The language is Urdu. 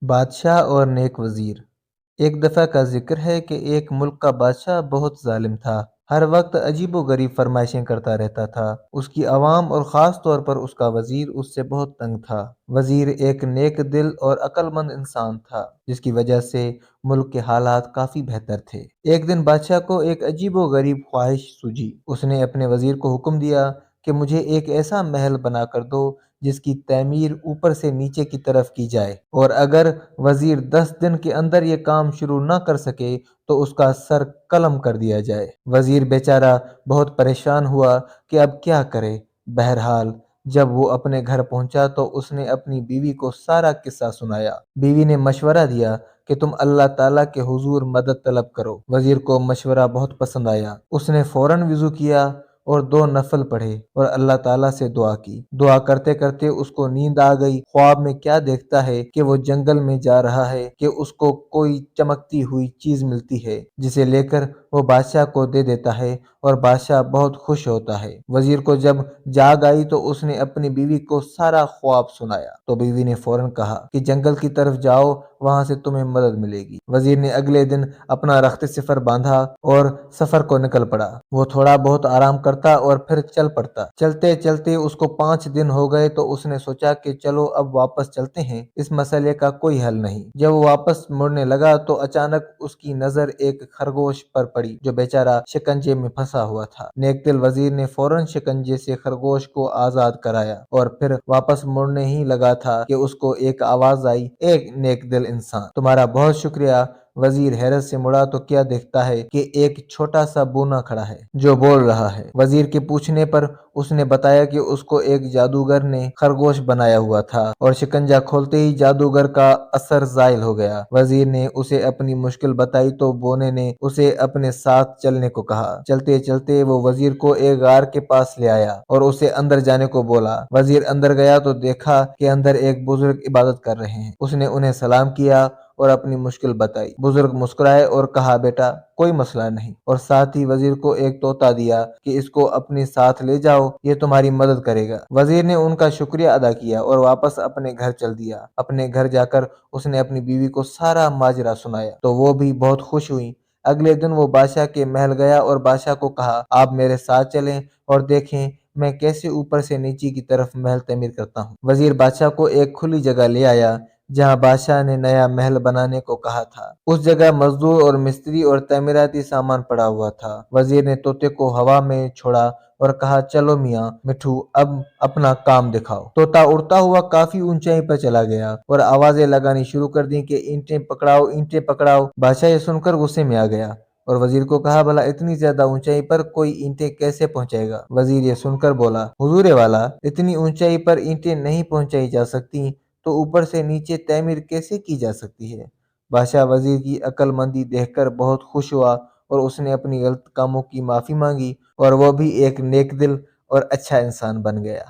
بادشاہ اور نیک وزیر۔ ایک دفعہ کا ذکر ہے کہ ایک ملک کا بادشاہ بہت ظالم تھا۔ ہر وقت عجیب و غریب فرمائشیں کرتا رہتا تھا۔ اس کی عوام اور خاص طور پر اس کا وزیر اس سے بہت تنگ تھا۔ وزیر ایک نیک دل اور عقل مند انسان تھا، جس کی وجہ سے ملک کے حالات کافی بہتر تھے۔ ایک دن بادشاہ کو ایک عجیب و غریب خواہش سوجی۔ اس نے اپنے وزیر کو حکم دیا کہ مجھے ایک ایسا محل بنا کر دو جس کی تعمیر اوپر سے نیچے کی طرف کی جائے، اور اگر وزیر 10 دن کے اندر یہ کام شروع نہ کر سکے تو اس کا سر قلم کر دیا جائے۔ وزیر بیچارہ بہت پریشان ہوا کہ اب کیا کرے۔ بہرحال جب وہ اپنے گھر پہنچا تو اس نے اپنی بیوی کو سارا قصہ سنایا۔ بیوی نے مشورہ دیا کہ تم اللہ تعالیٰ کے حضور مدد طلب کرو۔ وزیر کو مشورہ بہت پسند آیا۔ اس نے فوراً وضو کیا اور 2 نفل پڑھے اور اللہ تعالیٰ سے دعا کی۔ دعا کرتے کرتے اس کو نیند آ گئی۔ خواب میں کیا دیکھتا ہے کہ وہ جنگل میں جا رہا ہے کہ اس کو کوئی چمکتی ہوئی چیز ملتی ہے، جسے لے کر وہ بادشاہ کو دے دیتا ہے اور بادشاہ بہت خوش ہوتا ہے۔ وزیر کو جب جاگ آئی تو اس نے اپنی بیوی کو سارا خواب سنایا، تو بیوی نے فوراً کہا کہ جنگل کی طرف جاؤ، وہاں سے تمہیں مدد ملے گی۔ وزیر نے اگلے دن اپنا رخت سفر باندھا اور سفر کو نکل پڑا۔ وہ تھوڑا بہت آرام کرتا اور پھر چل پڑتا۔ چلتے چلتے اس کو 5 دن ہو گئے تو اس نے سوچا کہ چلو اب واپس چلتے ہیں، اس مسئلے کا کوئی حل نہیں۔ جب وہ واپس مڑنے لگا تو اچانک اس کی نظر ایک خرگوش پر پڑی جو بیچارہ شکنجے میں پھنسا ہوا تھا۔ نیک دل وزیر نے فوراً شکنجے سے خرگوش کو آزاد کرایا اور پھر واپس مڑنے ہی لگا تھا کہ اس کو ایک آواز آئی، ایک نیک دل انسان، تمہارا بہت شکریہ۔ وزیر حیرت سے مڑا تو کیا دیکھتا ہے کہ ایک چھوٹا سا بونا کھڑا ہے جو بول رہا ہے۔ وزیر کے پوچھنے پر اس نے بتایا کہ اس کو ایک جادوگر نے خرگوش بنایا ہوا تھا اور شکنجہ کھولتے ہی جادوگر کا اثر زائل ہو گیا۔ وزیر نے اسے اپنی مشکل بتائی تو بونے نے اسے اپنے ساتھ چلنے کو کہا۔ چلتے چلتے وہ وزیر کو ایک غار کے پاس لے آیا اور اسے اندر جانے کو بولا۔ وزیر اندر گیا تو دیکھا کہ اندر ایک بزرگ عبادت کر رہے ہیں۔ اس نے انہیں سلام کیا اور اپنی مشکل بتائی۔ بزرگ مسکرائے اور کہا، بیٹا کوئی مسئلہ نہیں، اور ساتھ ہی وزیر کو ایک طوطا دیا کہ اس کو اپنے ساتھ لے جاؤ، یہ تمہاری مدد کرے گا۔ وزیر نے ان کا شکریہ ادا کیا اور واپس اپنے گھر چل دیا۔ اپنے گھر جا کر اس نے اپنی بیوی کو سارا ماجرا سنایا تو وہ بھی بہت خوش ہوئی۔ اگلے دن وہ بادشاہ کے محل گیا اور بادشاہ کو کہا، آپ میرے ساتھ چلیں اور دیکھیں میں کیسے اوپر سے نیچے کی طرف محل تعمیر کرتا ہوں۔ وزیر بادشاہ کو ایک کھلی جگہ لے آیا جہاں بادشاہ نے نیا محل بنانے کو کہا تھا۔ اس جگہ مزدور اور مستری اور تعمیراتی سامان پڑا ہوا تھا۔ وزیر نے طوطے کو ہوا میں چھوڑا اور کہا، چلو میاں مٹھو اب اپنا کام دکھاؤ۔ طوطا اڑتا ہوا کافی اونچائی پر چلا گیا اور آوازیں لگانی شروع کر دیں کہ اینٹیں پکڑاؤ، اینٹیں پکڑاؤ۔ بادشاہ یہ سن کر غصے میں آ گیا اور وزیر کو کہا، بھلا اتنی زیادہ اونچائی پر کوئی اینٹیں کیسے پہنچائے گا؟ وزیر یہ سن کر بولا، حضور والا، اتنی اونچائی پر اینٹیں نہیں پہنچائی جا سکتی تو اوپر سے نیچے تعمیر کیسے کی جا سکتی ہے؟ بادشاہ وزیر کی عقل مندی دیکھ کر بہت خوش ہوا اور اس نے اپنی غلط کاموں کی معافی مانگی اور وہ بھی ایک نیک دل اور اچھا انسان بن گیا۔